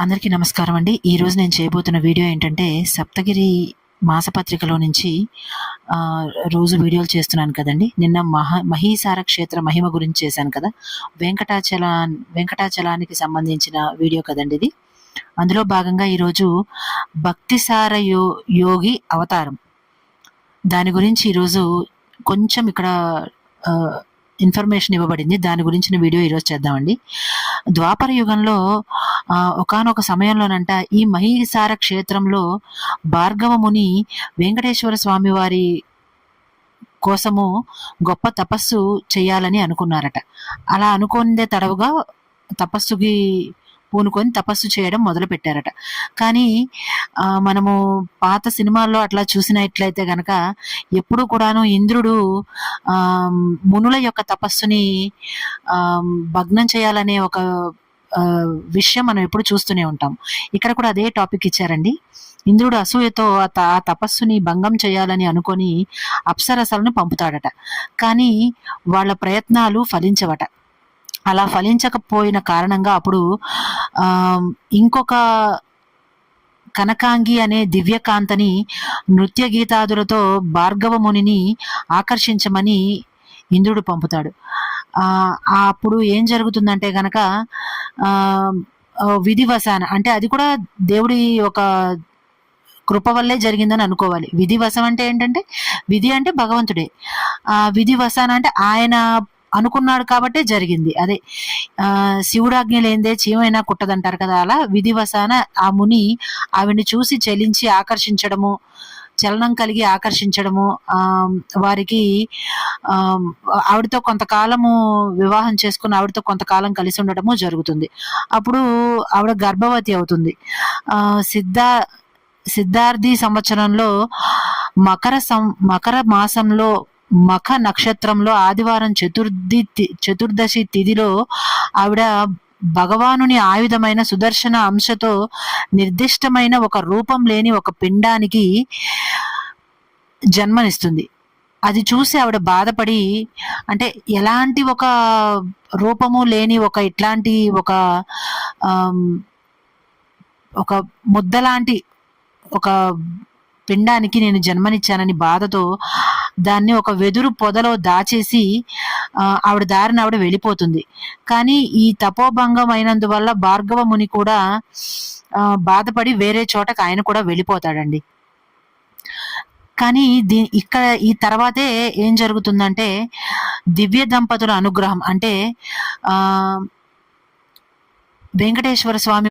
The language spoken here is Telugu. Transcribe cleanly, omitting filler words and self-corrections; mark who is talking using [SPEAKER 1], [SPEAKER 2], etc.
[SPEAKER 1] అందరికీ నమస్కారం అండి. ఈరోజు నేను చేయబోతున్న వీడియో ఏంటంటే, సప్తగిరి మాసపత్రికలో నుంచి రోజు వీడియోలు చేస్తున్నాను కదండీ. నిన్న మహీసార క్షేత్ర మహిమ గురించి చేశాను కదా! వెంకటాచలానికి సంబంధించిన వీడియో కదండీ ఇది. అందులో భాగంగా ఈరోజు భక్తిసార యోగి అవతారం. దాని గురించి ఈరోజు కొంచెం ఇక్కడ ఇన్ఫర్మేషన్ ఇవ్వబడింది. దాని గురించిన వీడియో ఈరోజు చేద్దామండి. ద్వాపర యుగంలో ఒకానొక సమయంలోనంట ఈ మహీసార క్షేత్రంలో భార్గవ ముని వెంకటేశ్వర స్వామి వారి కోసము గొప్ప తపస్సు చేయాలని అనుకున్నారట. అలా అనుకునే తడవుగా తపస్సుకి పూనుకొని తపస్సు చేయడం మొదలు పెట్టారట. కానీ మనము పాత సినిమాల్లో అట్లా చూసినట్లయితే గనక ఎప్పుడు కూడాను ఇంద్రుడు మునుల యొక్క తపస్సుని భగ్నం చేయాలనే ఒక విషయం మనం ఎప్పుడు చూస్తూనే ఉంటాం. ఇక్కడ కూడా అదే టాపిక్ ఇచ్చారండి. ఇంద్రుడు అసూయతో ఆ తపస్సుని భంగం చేయాలని అనుకొని అప్సరసలను పంపుతాడట. కానీ వాళ్ళ ప్రయత్నాలు ఫలించవట. అలా ఫలించకపోయిన కారణంగా అప్పుడు ఇంకొక కనకాంగి అనే దివ్యకాంతని నృత్య గీతాదులతో భార్గవ మునిని ఆకర్షించమని ఇంద్రుడు పంపుతాడు. అప్పుడు ఏం జరుగుతుందంటే గనక విధివశాన, అంటే అది కూడా దేవుడి ఒక కృప వల్లే జరిగిందని అనుకోవాలి. విధివశం అంటే ఏంటంటే, విధి అంటే భగవంతుడే, విధివశాన అంటే ఆయన అనుకున్నాడు కాబట్టే జరిగింది. అదే శివుడాజ్ఞ లేనిదే చీమైనా కుట్టదంటారు కదా. అలా విధివశాన ఆ ముని ఆవిడ్ని చూసి చలించి ఆకర్షించడము, చలనం కలిగి ఆకర్షించడము, వారికి ఆవిడతో కొంతకాలము వివాహం చేసుకుని ఆవిడతో కొంతకాలం కలిసి ఉండటము జరుగుతుంది. అప్పుడు ఆవిడ గర్భవతి అవుతుంది. సిద్ధార్థి సంవత్సరంలో మకర మాసంలో మఖ నక్షత్రంలో ఆదివారం చతుర్దశి తిథిలో ఆవిడ భగవానుని ఆయుధమైన సుదర్శన అంశతో నిర్దిష్టమైన ఒక రూపం లేని ఒక పిండానికి జన్మనిస్తుంది. అది చూసి ఆవిడ బాధపడి, అంటే ఎలాంటి ఒక రూపము లేని ఒక ఇట్లాంటి ఒక ముద్దలాంటి ఒక పిండానికి నేను జన్మనిచ్చానని బాధతో దాన్ని ఒక వెదురు పొదలో దాచేసి ఆవిడ దారిన ఆవిడ వెళ్ళిపోతుంది. కానీ ఈ తపోభంగం అయినందువల్ల భార్గవ ముని కూడా బాధపడి వేరే చోటకు ఆయన కూడా వెళ్ళిపోతాడండి. కానీ ఇక్కడ ఈ తర్వాతే ఏం జరుగుతుందంటే, దివ్య దంపతుల అనుగ్రహం, అంటే వెంకటేశ్వర స్వామి